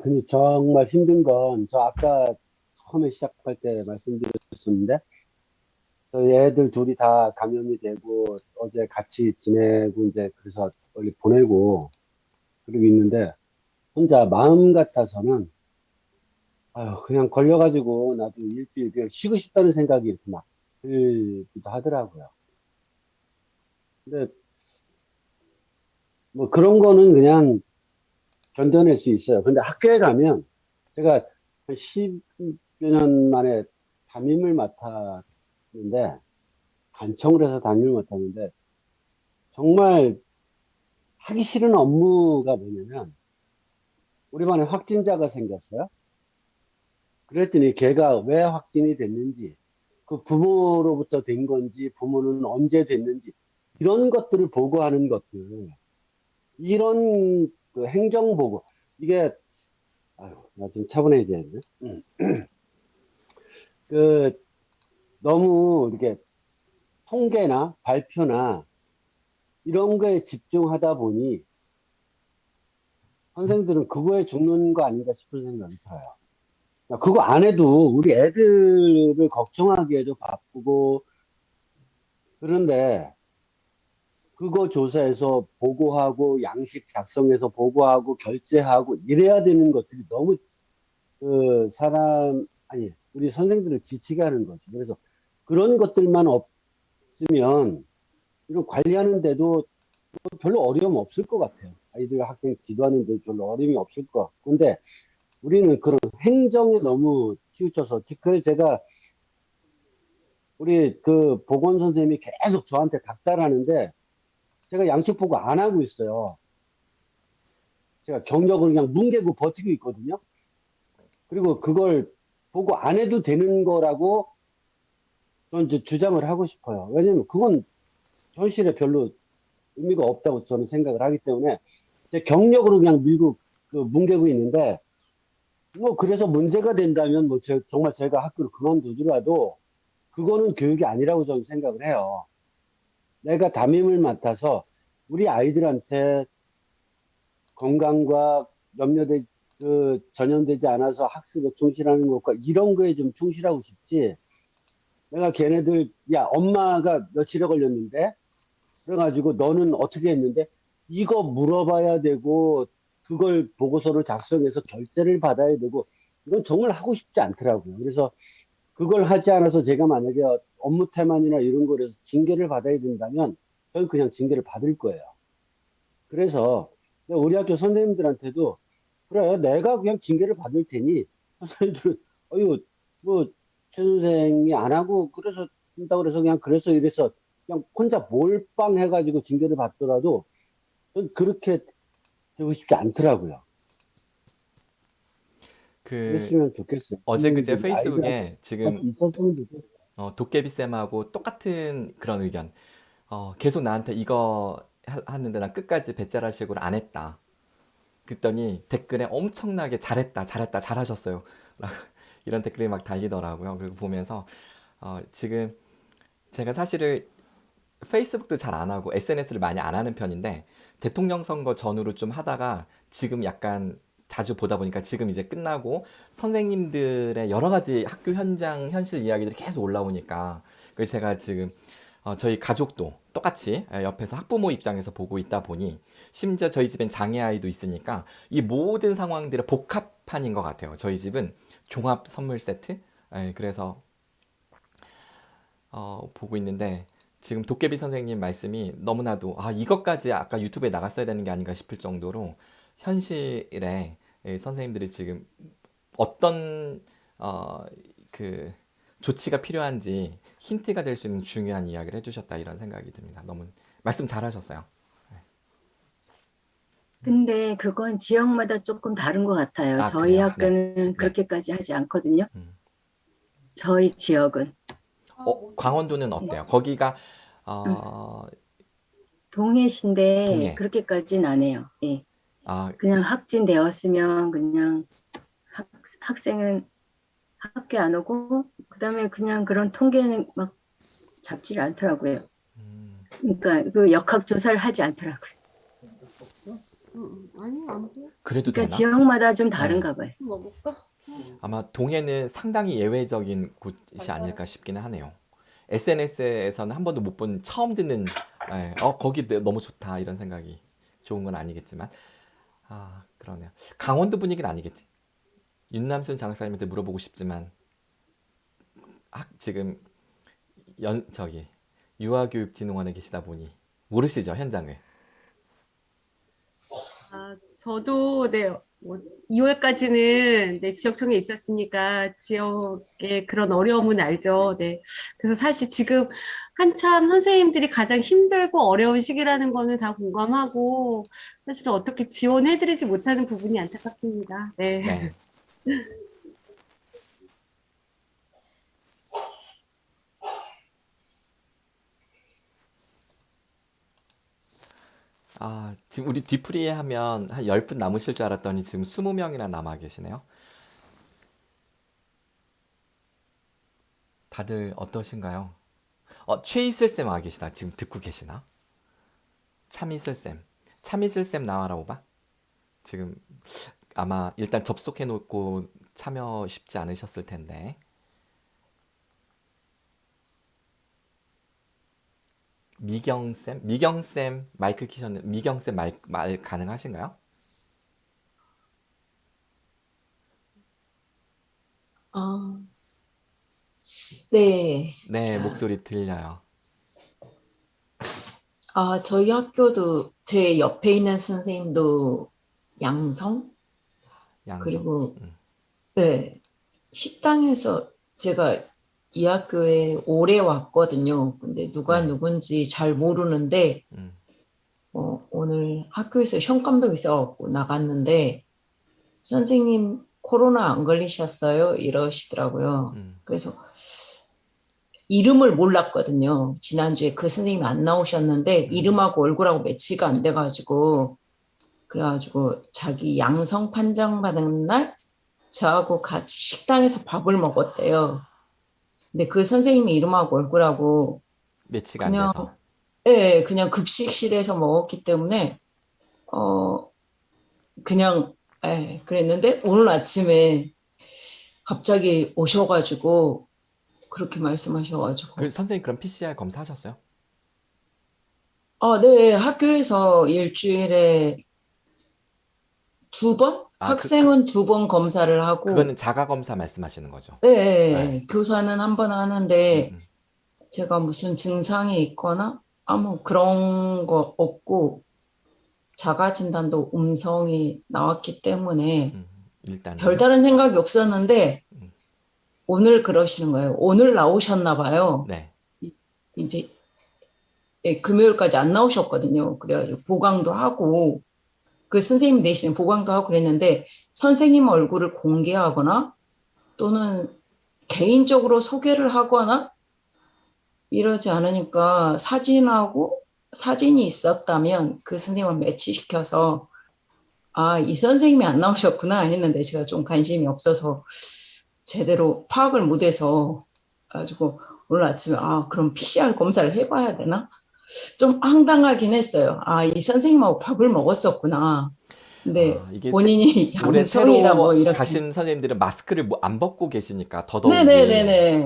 근데 정말 힘든 건 저 아까 처음에 시작할 때 말씀드렸었는데 저희 애들 둘이 다 감염이 되고 어제 같이 지내고 이제 그래서 멀리 보내고 그러고 있는데 혼자 마음 같아서는 그냥 걸려가지고 나도 일주일 그냥 쉬고 싶다는 생각이 이렇게 막 들기도 하더라고요. 근데 뭐 그런 거는 그냥 견뎌낼 수 있어요. 근데 학교에 가면 제가 한 10여 년 만에 담임을 맡았는데 간청을 해서 담임을 맡았는데 정말 하기 싫은 업무가 뭐냐면 우리 반에 확진자가 생겼어요. 그랬더니 걔가 왜 확진이 됐는지 그 부모로부터 된 건지 부모는 언제 됐는지 이런 것들을 보고하는 것들 이런 그 행정 보고 이게 나 좀 차분해져야 돼. 그 너무 이렇게 통계나 발표나 이런 거에 집중하다 보니 선생들은 그거에 죽는 거 아닌가 싶은 생각이 들어요. 그거 안 해도 우리 애들을 걱정하기에도 바쁘고 그런데 그거 조사해서 보고하고 양식 작성해서 보고하고 결제하고 이래야 되는 것들이 너무 아니 우리 선생들을 지치게 하는 거지. 그래서 그런 것들만 없으면 이런 관리하는데도 별로 어려움 없을 것 같아요. 아이들 학생 지도하는데 별로 어려움이 없을 것 같고. 근데 우리는 그런 행정에 너무 치우쳐서, 그 제가 우리 그 보건 선생님이 계속 저한테 닥달하는데 제가 양식 보고 안 하고 있어요. 제가 경력을 그냥 뭉개고 버티고 있거든요. 그리고 그걸 보고 안 해도 되는 거라고 저는 이제 주장을 하고 싶어요. 왜냐면 그건 현실에 별로 의미가 없다고 저는 생각을 하기 때문에 제 경력으로 그냥 밀고 뭉개고 있는데 뭐 그래서 문제가 된다면 뭐 정말 제가 학교를 그만두더라도 그거는 교육이 아니라고 저는 생각을 해요. 내가 담임을 맡아서 우리 아이들한테 건강과 전염되지 않아서 학습에 충실하는 것과 이런 거에 좀 충실하고 싶지. 내가 걔네들, 야, 엄마가 며칠에 걸렸는데? 그래가지고 너는 어떻게 했는데? 이거 물어봐야 되고, 그걸 보고서를 작성해서 결제를 받아야 되고, 이건 정말 하고 싶지 않더라고요. 그래서 그걸 하지 않아서 제가 만약에 업무 태만이나 이런 거에서 징계를 받아야 된다면, 저는 그냥 징계를 받을 거예요. 그래서 우리 학교 선생님들한테도 그래 내가 그냥 징계를 받을 테니 선생님들은 어유 뭐 최 선생이 안 하고 그래서 한다고 그래서 그냥 그래서 이래서 그냥 혼자 몰빵해가지고 징계를 받더라도 전 그렇게 되고 싶지 않더라고요. 그 그랬으면 좋겠어요. 어제 그제 선생님들이 아이들한테 페이스북에 할 수 지금 있었으면 좋겠어요. 도깨비 쌤하고 똑같은 그런 의견. 계속 나한테 이거 하는데 난 끝까지 배째라식으로 안 했다. 그랬더니 댓글에 엄청나게 잘했다, 잘했다, 잘하셨어요. 라고 이런 댓글이 막 달리더라고요. 그리고 보면서 지금 제가 사실은 페이스북도 잘 안 하고 SNS를 많이 안 하는 편인데 대통령 선거 전후로 좀 하다가 지금 약간 자주 보다 보니까 지금 이제 끝나고 선생님들의 여러 가지 학교 현장 현실 이야기들이 계속 올라오니까 그래서 제가 지금 저희 가족도 똑같이 옆에서 학부모 입장에서 보고 있다 보니 심지어 저희 집엔 장애 아이도 있으니까 이 모든 상황들의 복합판인 것 같아요. 저희 집은 종합 선물 세트. 그래서 보고 있는데 지금 도깨비 선생님 말씀이 너무나도 이것까지 아까 유튜브에 나갔어야 되는 게 아닌가 싶을 정도로 현실에 선생님들이 지금 어떤 어, 그 조치가 필요한지 힌트가 될 수 있는 중요한 이야기를 해주셨다 이런 생각이 듭니다. 너무 말씀 잘하셨어요. 근데 그건 지역마다 조금 다른 것 같아요. 아 저희 그래요? 네, 학교는 네. 그렇게까지 하지 않거든요. 음. 저희 지역은. 강원도는 네. 어때요? 거기가 음, 어, 동해신데 동해. 그렇게까지는 안 해요. 예. 아, 그냥 확진되었으면 그냥 학생은 학교 안 오고 그다음에 그냥 그런 통계는 막 잡지를 않더라고요. 그러니까 그 역학조사를 하지 않더라고요. 아니, 안 돼. 그래도 그러니까 되나? 지역마다 좀 네. 다른가 봐요. 먹을까? 아마 동해는 상당히 예외적인 곳이 아닐까 싶기는 하네요. SNS에서는 한 번도 못 본 처음 듣는 거기 너무 좋다 이런 생각이 좋은 건 아니겠지만 그러네요. 강원도 분위기는 아니겠지. 윤남순 장사님한테 물어보고 싶지만 지금 저기 유아교육진흥원에 계시다 보니 모르시죠 현장을. 저도 네, 2월까지는 네, 지역청에 있었으니까 지역의 그런 어려움은 알죠. 네. 그래서 사실 지금 한참 선생님들이 가장 힘들고 어려운 시기라는 거는 다 공감하고 사실은 어떻게 지원해드리지 못하는 부분이 안타깝습니다. 네. 네. 지금 우리 뒤풀이 하면 한 10분 남으실 줄 알았더니 지금 20명이나 남아 계시네요. 다들 어떠신가요? 최이슬쌤 와 계시다. 지금 듣고 계시나? 참이슬쌤. 참이슬쌤 나와라고 봐. 지금 아마 일단 접속해 놓고 참여 쉽지 않으셨을 텐데. 미경쌤 마이크 키셨는 미경쌤 말 가능하신가요? 아, 네. 네, 목소리 들려요. 저희 학교도 제 옆에 있는 선생님도 양성? 양성. 그리고, 네. 식당에서 제가 이 학교에 오래 왔거든요. 근데 누가 네. 누군지 잘 모르는데, 음, 오늘 학교에서 현감독 있어갖고 나갔는데, 선생님 코로나 안 걸리셨어요? 이러시더라고요. 그래서 이름을 몰랐거든요. 지난주에 그 선생님이 안 나오셨는데 이름하고 얼굴하고 매치가 안 돼가지고 그래가지고 자기 양성 판정 받은 날 저하고 같이 식당에서 밥을 먹었대요. 근데 그 선생님이 이름하고 얼굴하고 매치가 안 그냥 돼서. 그냥 급식실에서 먹었기 때문에 그냥 그랬는데 오늘 아침에 갑자기 오셔가지고 그렇게 말씀하셔가지고 선생님 그럼 PCR 검사하셨어요? 네, 학교에서 일주일에 2번? 학생은 2번 검사를 하고, 그거는 자가 검사 말씀하시는 거죠? 네, 교사는 1번 하는데, 음, 제가 무슨 증상이 있거나, 아무 그런 거 없고, 자가 진단도 음성이 나왔기 때문에, 일단은 별다른 생각이 없었는데, 오늘 그러시는 거예요. 오늘 나오셨나 봐요. 네. 이제, 금요일까지 안 나오셨거든요. 그래가지고 보강도 하고, 그 선생님 대신에 보강도 하고 그랬는데 선생님 얼굴을 공개하거나 또는 개인적으로 소개를 하거나 이러지 않으니까 사진이 있었다면 그 선생님을 매치시켜서 이 선생님이 안 나오셨구나 했는데 제가 좀 관심이 없어서 제대로 파악을 못해서 가지고 오늘 아침에 그럼 PCR 검사를 해봐야 되나? 좀 황당하긴 했어요. 이 선생님하고 밥을 먹었었구나. 근데 이게 본인이 올해 양성이라 새로 뭐 이렇게. 가신 선생님들은 마스크를 안 벗고 계시니까 더더욱 네네네네.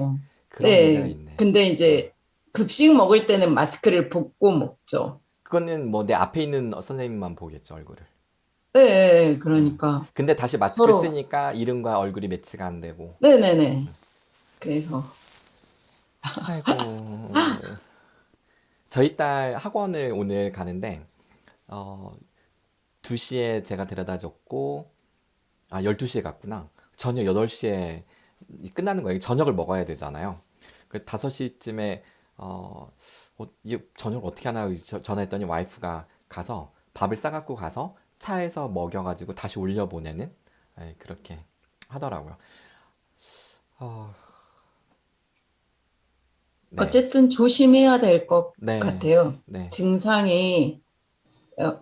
그런 문제가 있네. 근데 이제 급식 먹을 때는 마스크를 벗고 먹죠. 그거는 뭐 내 앞에 있는 선생님만 보겠죠, 얼굴을. 네, 그러니까. 근데 다시 마스크 서로. 쓰니까 이름과 얼굴이 매치가 안 되고. 네네네. 그래서. 아이고. 저희 딸 학원을 오늘 가는데 2시에 제가 데려다 줬고 12시에 갔구나. 저녁 8시에 끝나는 거예요. 저녁을 먹어야 되잖아요. 그 5시쯤에 이 저녁을 어떻게 하나 전화했더니 와이프가 가서 밥을 싸갖고 가서 차에서 먹여가지고 다시 올려보내는 그렇게 하더라고요. 네. 어쨌든 조심해야 될 것 네. 같아요. 네. 증상이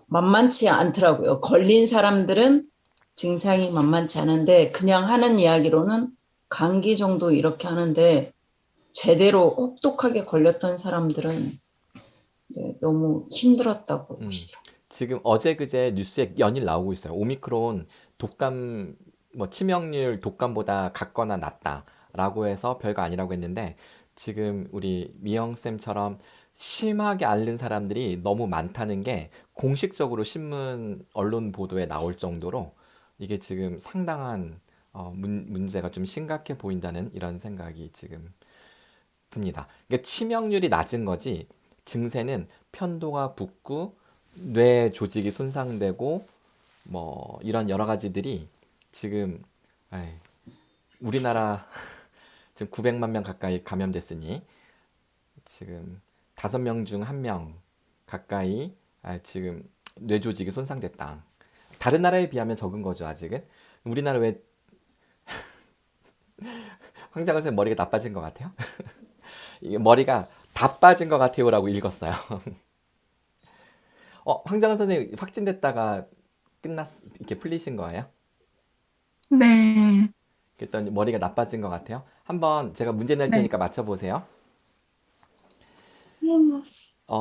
만만치 않더라고요. 걸린 사람들은 증상이 만만치 않은데 그냥 하는 이야기로는 감기 정도 이렇게 하는데 제대로 혹독하게 걸렸던 사람들은 너무 힘들었다고 하시더라고요. 지금 어제 그제 뉴스에 연일 나오고 있어요. 오미크론 독감 뭐 치명률 독감보다 같거나 낫다라고 해서 별거 아니라고 했는데 지금 우리 미영 쌤처럼 심하게 앓는 사람들이 너무 많다는 게 공식적으로 신문 언론 보도에 나올 정도로 이게 지금 상당한 문제가 좀 심각해 보인다는 이런 생각이 지금 듭니다. 그러니까 치명률이 낮은 거지 증세는 편도가 붓고 뇌 조직이 손상되고 뭐 이런 여러 가지들이 지금 에이, 우리나라 지금 900만 명 가까이 감염됐으니 지금 5명 중 1명 가까이 지금 뇌 조직이 손상됐다. 다른 나라에 비하면 적은 거죠, 아직은. 우리나라 왜 황자관 선생 머리가 나빠진 것 같아요? 이게 머리가 다 빠진 것 같아요라고 읽었어요. 황장은 선생님 확진됐다가 이렇게 풀리신 거예요? 네. 그랬더니 머리가 나빠진 것 같아요. 한번 제가 문제 낼 네. 테니까 맞춰보세요.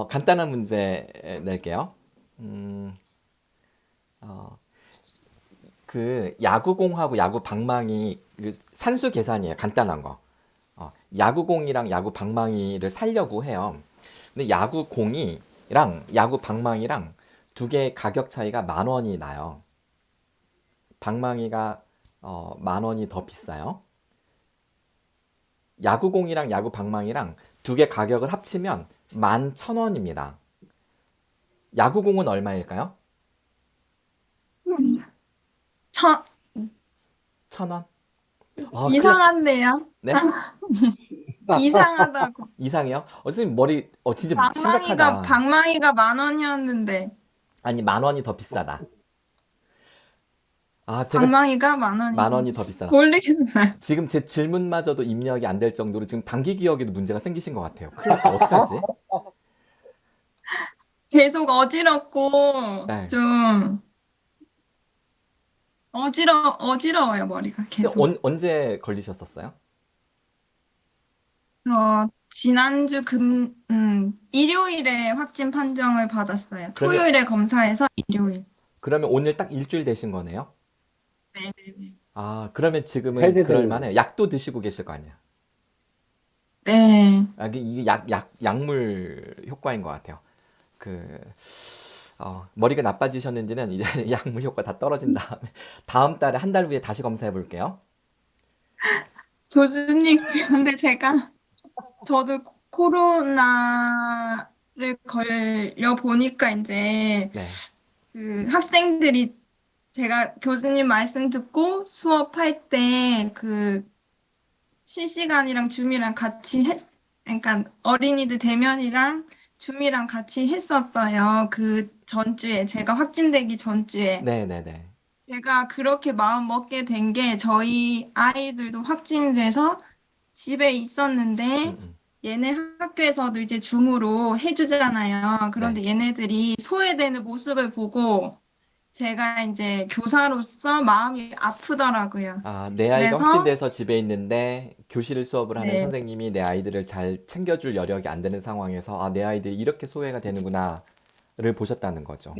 간단한 문제 낼게요. 그 야구공하고 야구 방망이 그 산수 계산이에요. 간단한 거. 야구공이랑 야구 방망이를 살려고 해요. 근데 야구공이랑 야구 방망이랑 두 개의 가격 차이가 10,000원이 나요. 방망이가 10,000원이 더 비싸요. 야구공이랑 야구 방망이랑 두 개 가격을 합치면 11,000원입니다. 야구공은 얼마일까요? 저, 1,000원? 이상한데요? 네? 이상하다고. 이상해요? 선생님 머리 진짜 방망이가, 심각하다. 방망이가 10,000원이었는데, 아니 10,000원이 더 비싸다. 제가 방망이가 10,000원이. 10,000원이 더 비싸다. 모르겠어요. 지금 제 질문마저도 입력이 안 될 정도로 지금 단기 기억에도 문제가 생기신 것 같아요. 큰일 났다. 어떡하지? 계속 어지럽고, 네. 좀, 어지러워요, 머리가 계속. 언제 걸리셨었어요? 지난주 일요일에 확진 판정을 받았어요. 그러면- 토요일에 검사해서 일요일. 그러면 오늘 딱 일주일 되신 거네요? 네네네. 그러면 지금은 해제되는 그럴 만해요. 약도 드시고 계실 거 아니에요? 네. 이게 약물 효과인 것 같아요. 머리가 나빠지셨는지는 이제 약물 효과 다 떨어진 다음에 다음 달에 한 달 후에 다시 검사해 볼게요. 교수님, 근데 저도 코로나를 걸려 보니까 이제 네. 그 학생들이 제가 교수님 말씀 듣고 수업할 때 그 실시간이랑 줌이랑 같이 그러니까 어린이들 대면이랑 줌이랑 같이 했었어요. 그 전주에, 제가 확진되기 전주에. 네네네. 제가 그렇게 마음 먹게 된 게 저희 아이들도 확진돼서 집에 있었는데 얘네 학교에서도 이제 줌으로 해주잖아요. 그런데 얘네들이 소외되는 모습을 보고 제가 이제 교사로서 마음이 아프더라고요. 내 아이가 그래서- 확진돼서 집에 있는데 교실 수업을 하는 네. 선생님이 내 아이들을 잘 챙겨줄 여력이 안 되는 상황에서 내 아이들이 이렇게 소외가 되는구나를 보셨다는 거죠.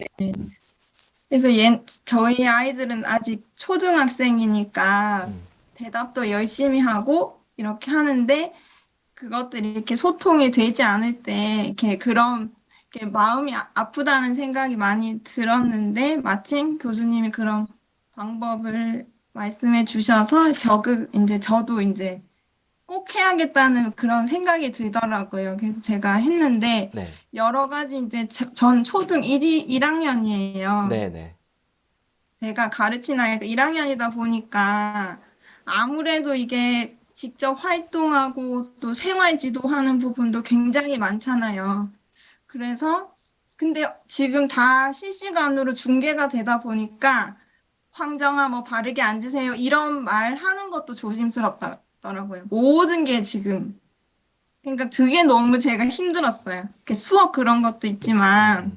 그래서 저희 아이들은 아직 초등학생이니까 대답도 열심히 하고 이렇게 하는데 그것들이 이렇게 소통이 되지 않을 때 이렇게 이렇게 마음이 아프다는 생각이 많이 들었는데 마침 교수님이 그런 방법을 말씀해 주셔서 저도 이제 꼭 해야겠다는 그런 생각이 들더라고요. 그래서 제가 했는데 네. 여러 가지 이제 전 초등 1학년이에요. 네네. 제가 가르치는 아이가 1학년이다 보니까 아무래도 이게 직접 활동하고 또 생활 지도하는 부분도 굉장히 많잖아요. 그래서 근데 지금 다 실시간으로 중계가 되다 보니까 황정아 뭐 바르게 앉으세요 이런 말 하는 것도 조심스럽더라고요. 모든 게 지금 그러니까 그게 너무 제가 힘들었어요. 수업 그런 것도 있지만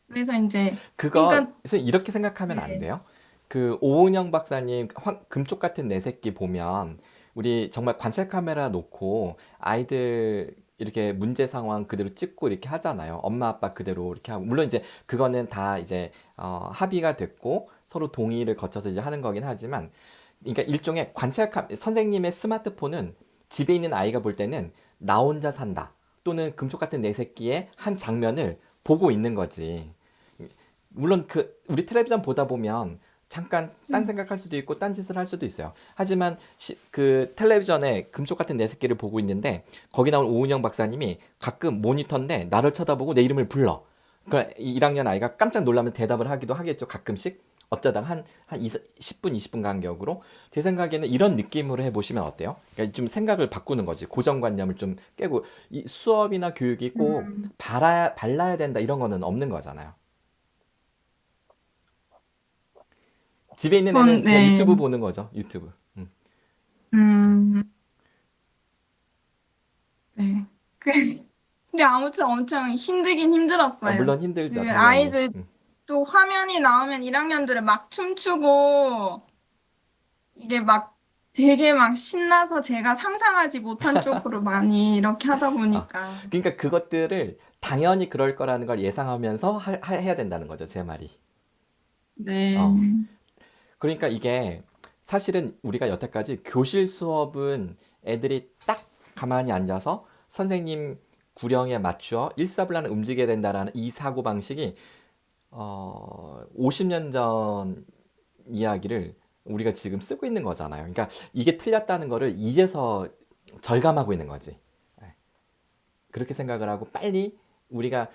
그래서 이제 그러니까- 그래서 이렇게 생각하면 안 네. 돼요. 그 오은영 박사님 금쪽 같은 내 새끼 보면 우리 정말 관찰 카메라 놓고 아이들 이렇게 문제 상황 그대로 찍고 이렇게 하잖아요. 엄마 아빠 그대로 이렇게 하고. 물론 이제 그거는 다 이제 합의가 됐고 서로 동의를 거쳐서 이제 하는 거긴 하지만, 그러니까 일종의 선생님의 스마트폰은 집에 있는 아이가 볼 때는 나 혼자 산다 또는 금쪽 같은 내 새끼의 한 장면을 보고 있는 거지. 물론 우리 텔레비전 보다 보면 잠깐 딴 생각할 수도 있고 딴 짓을 할 수도 있어요. 하지만 그 텔레비전에 금쪽 같은 내 새끼를 보고 있는데 거기 나온 오은영 박사님이 가끔 모니터인데 나를 쳐다보고 내 이름을 불러. 그러니까 1학년 아이가 깜짝 놀라면 대답을 하기도 하겠죠. 가끔씩. 어쩌다가 한 10분, 20분 간격으로. 제 생각에는 이런 느낌으로 해보시면 어때요? 그러니까 좀 생각을 바꾸는 거지. 고정관념을 좀 깨고, 이 수업이나 교육이 꼭 발라야 된다 이런 거는 없는 거잖아요. 집에 있는 애는 그냥 네. 유튜브 보는 거죠. 유튜브. 음, 네. 근데 아무튼 엄청 힘들긴 힘들었어요. 물론 힘들죠, 그 당연히. 아이들 또 화면이 나오면 1학년들은 막 춤추고 이게 막 되게 막 신나서 제가 상상하지 못한 쪽으로 많이 이렇게 하다 보니까 그러니까 그것들을 당연히 그럴 거라는 걸 예상하면서 해야 된다는 거죠, 제 말이. 네. 그러니까 이게 사실은 우리가 여태까지 교실 수업은 애들이 딱 가만히 앉아서 선생님 구령에 맞추어 일사불란을 움직여야 된다라는 이 사고방식이 50년 전 이야기를 우리가 지금 쓰고 있는 거잖아요. 그러니까 이게 틀렸다는 거를 이제서 절감하고 있는 거지. 그렇게 생각을 하고 빨리 우리가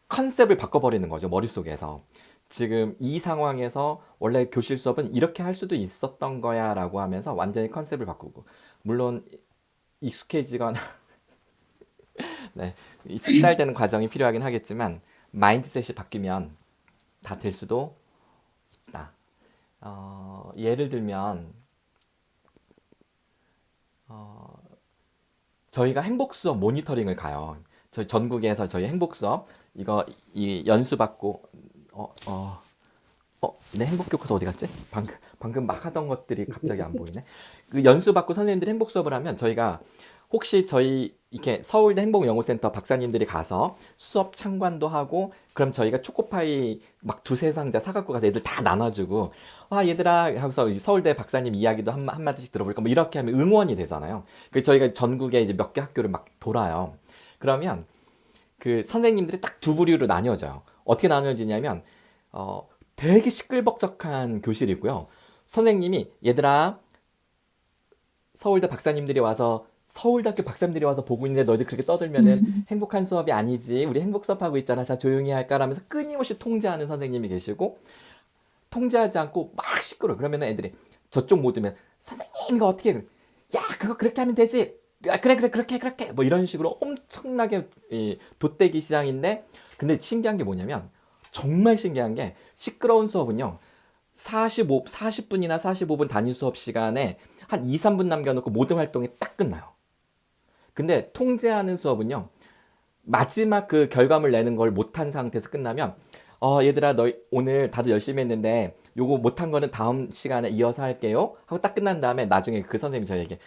컨셉을 바꿔버리는 거죠, 머릿속에서. 지금 이 상황에서 원래 교실 수업은 이렇게 할 수도 있었던 거야 라고 하면서 완전히 컨셉을 바꾸고, 물론 익숙해지거나 네, 숙달되는 과정이 필요하긴 하겠지만 마인드셋이 바뀌면 다 될 수도 있다. 예를 들면 저희가 행복 수업 모니터링을 가요. 저희 전국에서 저희 행복 수업 이 연수 받고 내 행복 교과서 어디 갔지? 방금 막 하던 것들이 갑자기 안 보이네. 그 연수 받고 선생님들이 행복 수업을 하면 저희가 혹시 저희 이렇게 서울대 행복연구센터 박사님들이 가서 수업 참관도 하고, 그럼 저희가 초코파이 막 두세 상자 사갖고 가서 애들 다 나눠주고, 와 얘들아 하고서 서울대 박사님 이야기도 한마디씩 들어볼까 뭐 이렇게 하면 응원이 되잖아요. 그래서 저희가 전국에 이제 몇 개 학교를 막 돌아요. 그러면 그 선생님들이 딱 두 부류로 나뉘어져요. 어떻게 나뉘어지냐면 되게 시끌벅적한 교실이고요. 선생님이 얘들아 서울대 박사님들이 와서 서울대학교 박사님들이 와서 보고 있는데 너희들 그렇게 떠들면은 행복한 수업이 아니지. 우리 행복 수업하고 있잖아. 자 조용히 할까라면서 끊임없이 통제하는 선생님이 계시고, 통제하지 않고 막 시끄러워. 그러면 애들이 저쪽 못 오면 선생님 이거 어떻게 해? 야 그거 그렇게 하면 되지. 야, 그래 그렇게 뭐 이런 식으로 엄청나게 돛대기 시장인데, 근데 신기한 게 뭐냐면, 정말 신기한 게 시끄러운 수업은요 40분이나 45분 단위 수업 시간에 한 2, 3분 남겨놓고 모든 활동이 딱 끝나요. 근데 통제하는 수업은요 마지막 그 결과물 내는 걸 못한 상태에서 끝나면 얘들아 너희 오늘 다들 열심히 했는데 요거 못한 거는 다음 시간에 이어서 할게요 하고 딱 끝난 다음에 나중에 그 선생님이 저에게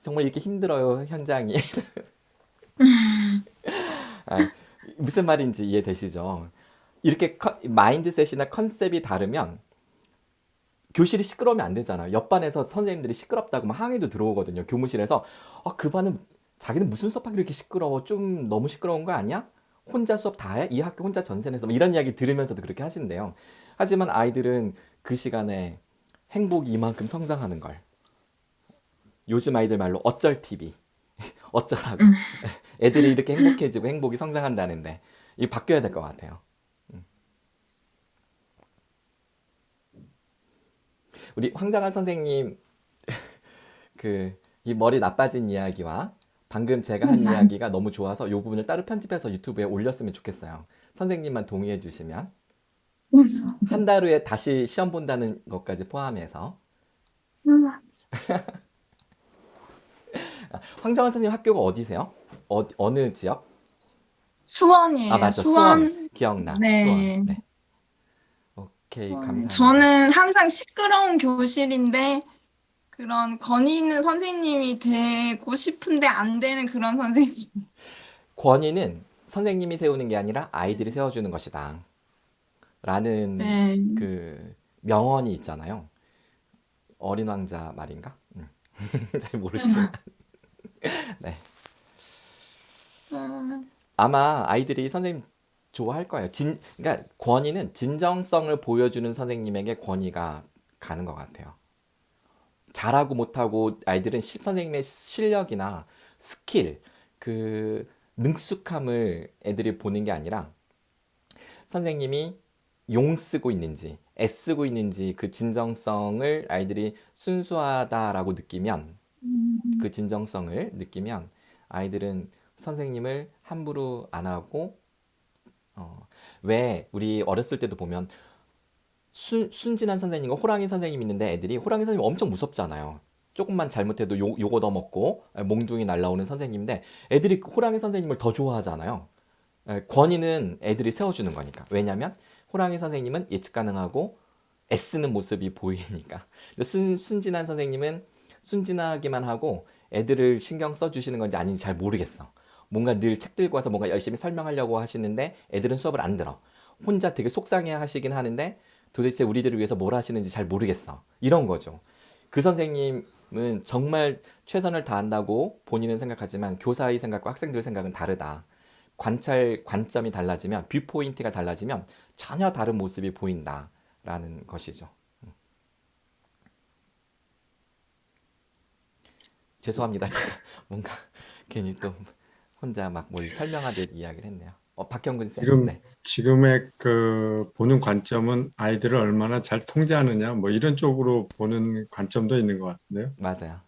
정말 이렇게 힘들어요 현장이. 무슨 말인지 이해되시죠? 이렇게 마인드셋이나 컨셉이 다르면 교실이 시끄러우면 안 되잖아요. 옆반에서 선생님들이 시끄럽다고 막 항의도 들어오거든요. 교무실에서 그 반은 자기는 무슨 수업하기 이렇게 시끄러워? 좀 너무 시끄러운 거 아니야? 혼자 수업 다 해? 이 학교 혼자 전세 내서 뭐 이런 이야기 들으면서도 그렇게 하신대요. 하지만 아이들은 그 시간에 행복이 이만큼 성장하는 걸, 요즘 아이들 말로 어쩔 TV 어쩌라고 애들이 이렇게 행복해지고 행복이 성장한다는데 이게 바뀌어야 될 것 같아요. 우리 황정한 선생님 이 머리 나빠진 이야기와 방금 제가 한 이야기가 너무 좋아서 이 부분을 따로 편집해서 유튜브에 올렸으면 좋겠어요. 선생님만 동의해 주시면 한 달 후에 다시 시험 본다는 것까지 포함해서. 황정한 선생님 학교가 어디세요? 어느 지역? 수원이에요. 맞아. 수원. 수원. 기억나. 네. 수원. 네. 오케이, 감사합니다. 저는 항상 시끄러운 교실인데 그런 권위 있는 선생님이 되고 싶은데 안 되는 그런 선생님. 권위는 선생님이 세우는 게 아니라 아이들이 세워주는 것이다. 라는 네. 그 명언이 있잖아요. 어린 왕자 말인가? 잘 모르지만. 네. 음, 아마 아이들이 선생님 좋아할 거예요. 그러니까 권위는 진정성을 보여주는 선생님에게 권위가 가는 것 같아요. 잘하고 못하고 아이들은 선생님의 실력이나 스킬, 그 능숙함을 애들이 보는 게 아니라 선생님이 용 쓰고 있는지, 애쓰고 있는지 그 진정성을 아이들이 순수하다라고 느끼면, 그 진정성을 느끼면 아이들은 선생님을 함부로 안 하고, 왜 우리 어렸을 때도 보면 순진한 선생님과 호랑이 선생님 있는데 애들이 호랑이 선생님 엄청 무섭잖아요. 조금만 잘못해도 욕 얻어먹고 몽둥이 날라오는 선생님인데 애들이 호랑이 선생님을 더 좋아하잖아요. 권위는 애들이 세워주는 거니까. 왜냐면 호랑이 선생님은 예측 가능하고 애쓰는 모습이 보이니까. 근데 순진한 선생님은 순진하기만 하고 애들을 신경 써주시는 건지 아닌지 잘 모르겠어. 뭔가 늘 책 들고 와서 뭔가 열심히 설명하려고 하시는데 애들은 수업을 안 들어. 혼자 되게 속상해 하시긴 하는데 도대체 우리들을 위해서 뭘 하시는지 잘 모르겠어. 이런 거죠. 그 선생님은 정말 최선을 다한다고 본인은 생각하지만 교사의 생각과 학생들 생각은 다르다. 관점이 달라지면, 뷰포인트가 달라지면 전혀 다른 모습이 보인다라는 것이죠. 죄송합니다. 제가 뭔가 괜히 또 혼자 막 뭘 설명하듯 이야기를 했네요. 박형근 쌤. 지금, 네, 지금의 그 보는 관점은 아이들을 얼마나 잘 통제하느냐, 뭐 이런 쪽으로 보는 관점도 있는 것 같은데요. 맞아요.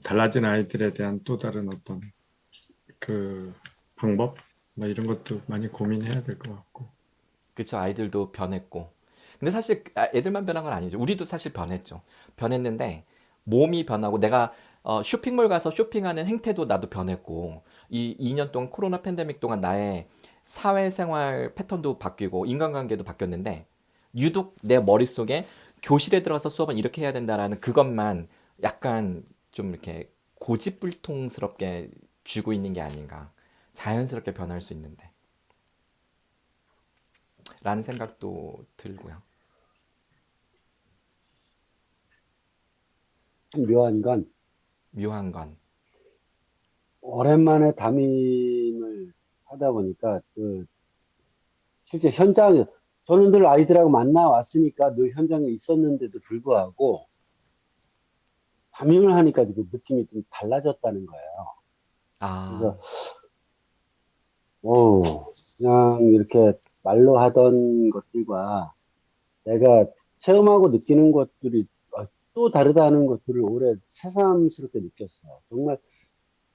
달라진 아이들에 대한 또 다른 어떤 그 방법, 뭐 이런 것도 많이 고민해야 될 것 같고. 그쵸. 아이들도 변했고. 근데 사실 애들만 변한 건 아니죠. 우리도 사실 변했죠. 변했는데 몸이 변하고 내가 쇼핑몰 가서 쇼핑하는 행태도 나도 변했고 이 2년 동안 코로나 팬데믹 동안 나의 사회생활 패턴도 바뀌고 인간관계도 바뀌었는데 유독 내 머릿속에 교실에 들어가서 수업은 이렇게 해야 된다라는 그것만 약간 좀 이렇게 고집불통스럽게 쥐고 있는 게 아닌가. 자연스럽게 변할 수 있는데. 라는 생각도 들고요. 참 묘한 건 묘한 건. 오랜만에 담임을 하다 보니까 그 실제 현장에 저는 늘 아이들하고 만나 왔으니까 늘 현장에 있었는데도 불구하고 담임을 하니까 그 느낌이 좀 달라졌다는 거예요. 아, 그래서 그냥 이렇게 말로 하던 것들과 내가 체험하고 느끼는 것들이 또 다르다는 것들을 올해 새삼스럽게 느꼈어요. 정말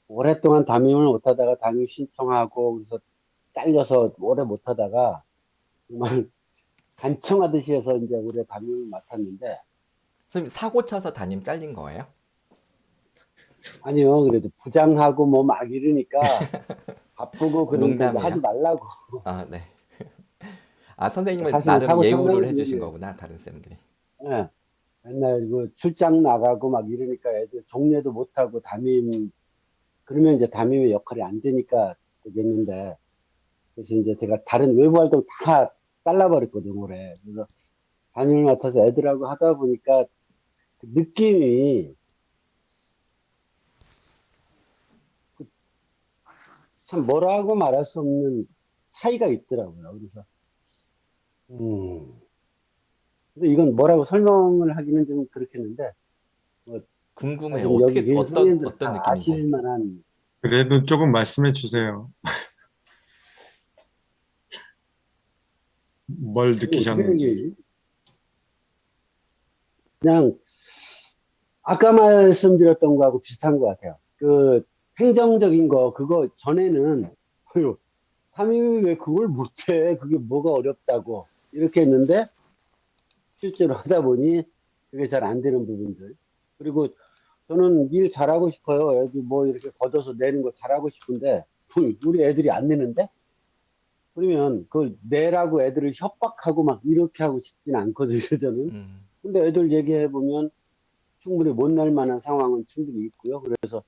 오랫동안 담임을 못하다가 담임 신청하고 그래서 잘려서 오래 못하다가 정말 간청하듯이 해서 이제 올해 담임을 맡았는데 선생님 사고 쳐서 담임 잘린 거예요? 아니요 그래도 부장하고 뭐 막 이러니까 바쁘고 그러니까 이제 하지 농담이에요? 말라고 아, 네. 아, 선생님은 사실은 나름 사고 예우를 쳤는 해주신 거구나, 다른 쌤들이. 예, 맨날 그 출장 나가고 막 이러니까 애들 종례도 못하고 담임 그러면 이제 담임의 역할이 안 되니까 되겠는데 그래서 이제 제가 다른 외부 활동 다 잘라버렸거든요 올해. 그래서 담임을 맡아서 애들하고 하다 보니까 그 느낌이 참 뭐라고 말할 수 없는 차이가 있더라고요. 그래서 근데 이건 뭐라고 설명을 하기는 좀 그렇겠는데 뭐 궁금해요. 사실 여기 계신 어떤 선생님들 다 느낌인지. 아실 만한 그래도 조금 말씀해 주세요. 뭘 어떻게 느끼셨는지. 얘기하지? 그냥 아까 말씀드렸던 거하고 비슷한 것 같아요. 그 행정적인 거 그거 전에는 아유, 담임이 왜 그걸 못해? 그게 뭐가 어렵다고 이렇게 했는데 실제로 하다 보니 그게 잘 안 되는 부분들. 그리고 저는 일 잘하고 싶어요. 애들 뭐 이렇게 걷어서 내는 거 잘하고 싶은데 우리 애들이 안 내는데 그러면 그걸 내라고 애들을 협박하고 막 이렇게 하고 싶진 않거든요. 저는 음, 근데 애들 얘기해 보면 충분히 못 날 만한 상황은 충분히 있고요. 그래서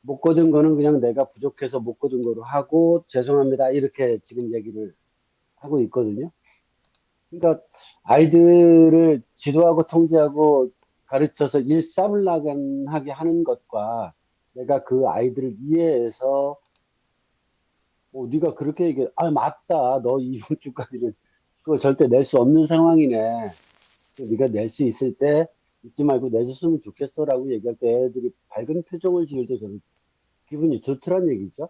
못 거둔 거는 그냥 내가 부족해서 못 거둔 거로 하고 죄송합니다. 이렇게 지금 얘기를 하고 있거든요. 그러니까 아이들을 지도하고 통제하고 가르쳐서 일사불란하게 하는 것과 내가 그 아이들을 이해해서 네가 그렇게 얘기해. 아, 맞다. 너 이번 주까지는 그거 절대 낼 수 없는 상황이네. 네가 낼 수 있을 때 잊지 말고 내줬으면 좋겠어라고 얘기할 때 애들이 밝은 표정을 지을 때 저는 기분이 좋더란 얘기죠.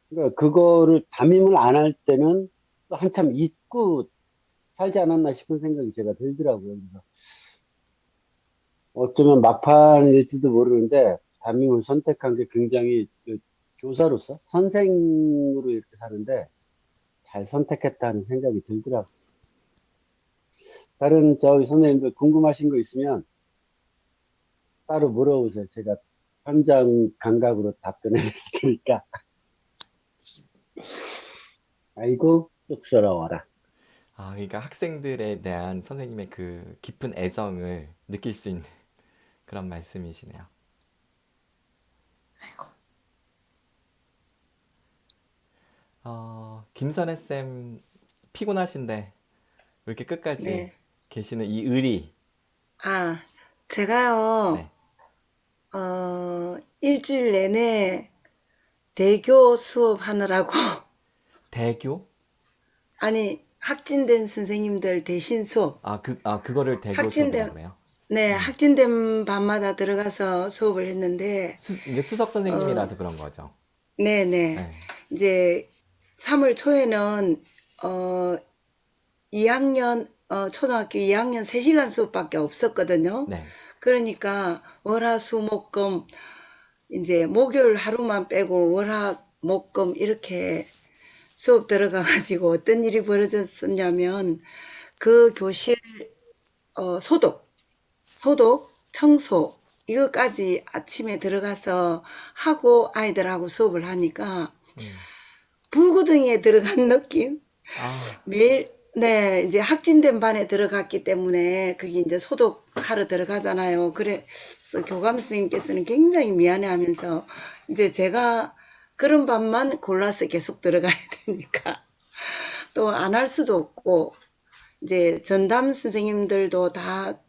그러니까 그거를 담임을 안 할 때는 또 한참 잊고 살지 않았나 싶은 생각이 제가 들더라고요. 그래서 어쩌면 막판일지도 모르는데 담임을 선택한 게 굉장히 그 교사로서 선생으로 이렇게 사는데 잘 선택했다는 생각이 들더라고요. 다른 저기 선생님들 궁금하신 거 있으면 따로 물어보세요. 제가 현장 감각으로 답변해 드릴 테니까. 아이고 쑥스러워라. 아, 그러니까 학생들에 대한 선생님의 그 깊은 애정을 느낄 수 있는 그런 말씀이시네요. 김선혜 쌤 피곤하신데 왜 이렇게 끝까지 네. 계시는 이 의리. 아, 제가요, 네. 일주일 내내 대교 수업하느라고, 대교? 아니, 확진된 선생님들 대신 수업, 그거를 대교 확진된- 수업이라고 그래요. 네, 확진된 밤마다 들어가서 수업을 했는데, 이게 수석 선생님이라서 그런 거죠. 네네. 네. 이제 3월 초에는, 2학년, 초등학교 2학년 3시간 수업밖에 없었거든요. 네. 그러니까 월화수목금 이제 목요일 하루만 빼고 월화목금 이렇게 수업 들어가가지고 어떤 일이 벌어졌었냐면 그 교실 소독, 청소 이거까지 아침에 들어가서 하고 아이들하고 수업을 하니까 불구덩이에 들어간 느낌? 아, 매일 네, 이제 확진된 반에 들어갔기 때문에 그게 이제 소독하러 들어가잖아요. 그래서 교감 선생님께서는 굉장히 미안해하면서 이제 제가 그런 반만 골라서 계속 들어가야 되니까 또 안 할 수도 없고 이제 전담 선생님들도 다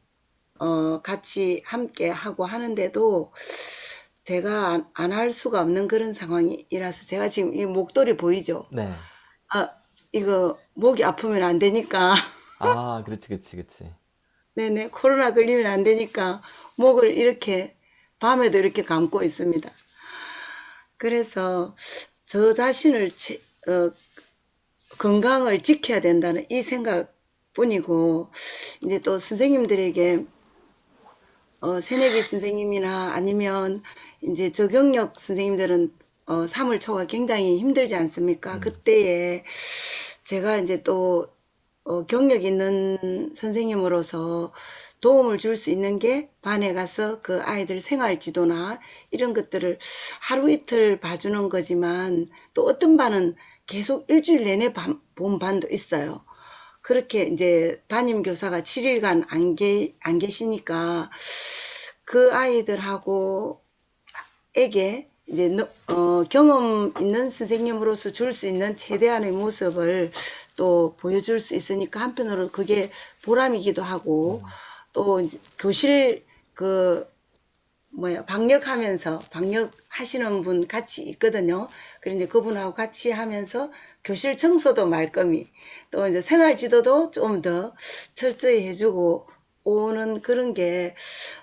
같이 함께 하고 하는데도 제가 안 할 수가 없는 그런 상황이라서 제가 지금 이 목도리 보이죠? 네. 이거 목이 아프면 안 되니까 아, 그렇지. 네네 코로나 걸리면 안 되니까 목을 이렇게 밤에도 이렇게 감고 있습니다. 그래서 저 자신을 건강을 지켜야 된다는 이 생각뿐이고 이제 또 선생님들에게 새내기 선생님이나 아니면 이제 저경력 선생님들은 3월 초가 굉장히 힘들지 않습니까? 그때에 제가 이제 또 경력 있는 선생님으로서 도움을 줄 수 있는 게 반에 가서 그 아이들 생활 지도나 이런 것들을 하루 이틀 봐주는 거지만 또 어떤 반은 계속 일주일 내내 본 반도 있어요. 그렇게 이제 담임 교사가 7일간 안 계시니까 그 아이들하고 에게 이제 경험 있는 선생님으로서 줄 수 있는 최대한의 모습을 또 보여줄 수 있으니까 한편으로 그게 보람이기도 하고 또 이제 교실 방역하시는 분 같이 있거든요. 그런데 그분하고 같이 하면서 교실 청소도 말끔히 또 이제 생활 지도도 좀 더 철저히 해주고 오는 그런 게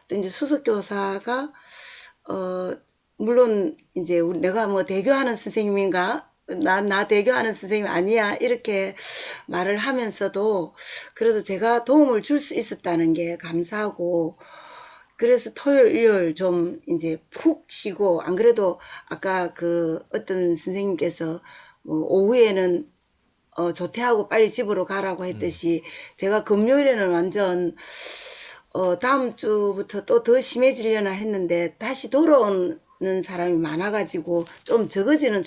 또 이제 수석 교사가 물론 이제 내가 뭐 대교하는 선생님인가 나 대교하는 선생님 아니야 이렇게 말을 하면서도 그래도 제가 도움을 줄 수 있었다는 게 감사하고 그래서 토요일 일요일 좀 이제 푹 쉬고 안 그래도 아까 그 어떤 선생님께서 뭐 오후에는 조퇴하고 빨리 집으로 가라고 했듯이 제가 금요일에는 완전 다음 주부터 또 더 심해지려나 했는데 다시 돌아오는 사람이 많아가지고 좀 적어지는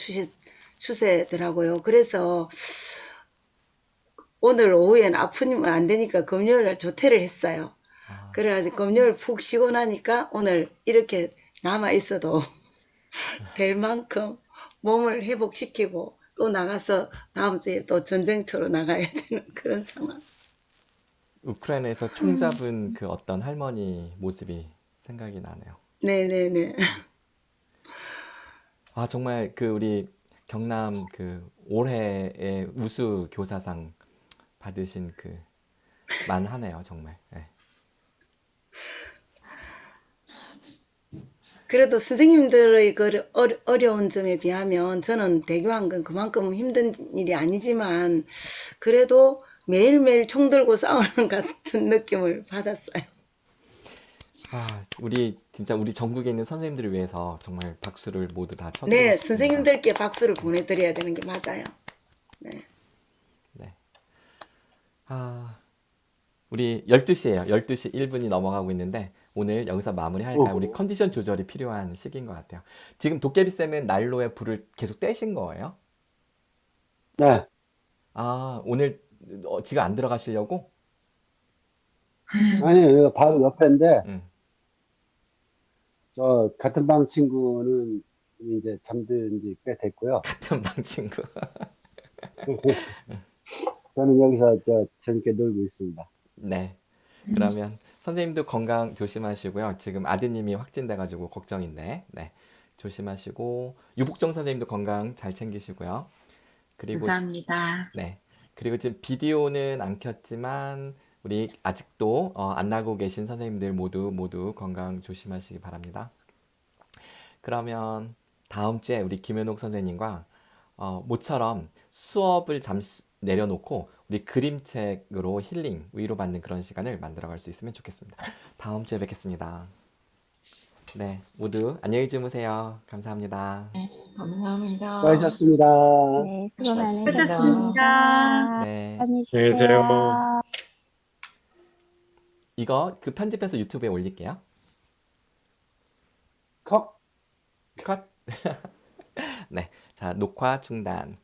추세더라고요. 그래서 오늘 오후엔 아프면 안 되니까 금요일 날 조퇴를 했어요. 아, 그래가지고 금요일 푹 쉬고 나니까 오늘 이렇게 남아 있어도 될 만큼 몸을 회복시키고 또 나가서 다음 주에 또 전쟁터로 나가야 되는 그런 상황. 우크라이나에서 총 잡은 그 어떤 할머니 모습이 생각이 나네요. 네네네. 아, 정말 그 우리 경남 그 올해의 우수 교사상 받으신 그 만하네요, 정말. 네. 그래도 선생님들의 그 어려운 점에 비하면 저는 대교한 건 그만큼 힘든 일이 아니지만 그래도 매일매일 총 들고 싸우는 같은 느낌을 받았어요. 아, 진짜 우리 전국에 있는 선생님들을 위해서 정말 박수를 모두 다 쳐드리고 네, 싶습니다. 선생님들께 박수를 보내드려야 되는 게 맞아요. 네. 네. 아, 우리 12시예요. 12시 1분이 넘어가고 있는데 오늘 여기서 마무리할까요? 우리 컨디션 조절이 필요한 시기인 것 같아요. 지금 도깨비쌤은 난로에 불을 계속 떼신 거예요? 네. 아, 오늘 지금 안 들어가시려고? 아니, 여기 바로 옆인데, 응. 저, 같은 방 친구는 이제 잠든 지 꽤 됐고요. 같은 방 친구. 저는 여기서 재밌게 놀고 있습니다. 네. 그러면 선생님도 건강 조심하시고요. 지금 아드님이 확진돼가지고 걱정인데, 네. 조심하시고, 유복정 선생님도 건강 잘 챙기시고요. 그리고 감사합니다. 네. 그리고 지금 비디오는 안 켰지만 우리 아직도 안 나고 계신 선생님들 모두 건강 조심하시기 바랍니다. 그러면 다음 주에 우리 김현옥 선생님과 모처럼 수업을 잠시 내려놓고 우리 그림책으로 힐링, 위로받는 그런 시간을 만들어갈 수 있으면 좋겠습니다. 다음 주에 뵙겠습니다. 네, 모두 안녕히 주무세요. 감사합니다. 감사합니다. 수고하셨습니다. 네, 수고 고맙습니다. 수고하셨습니다. 네, 안녕히 안녕히 계세요. 계세요. 이거 그 편집해서 유튜브에 올릴게요. 컷. 컷. 네, 자, 녹화 중단.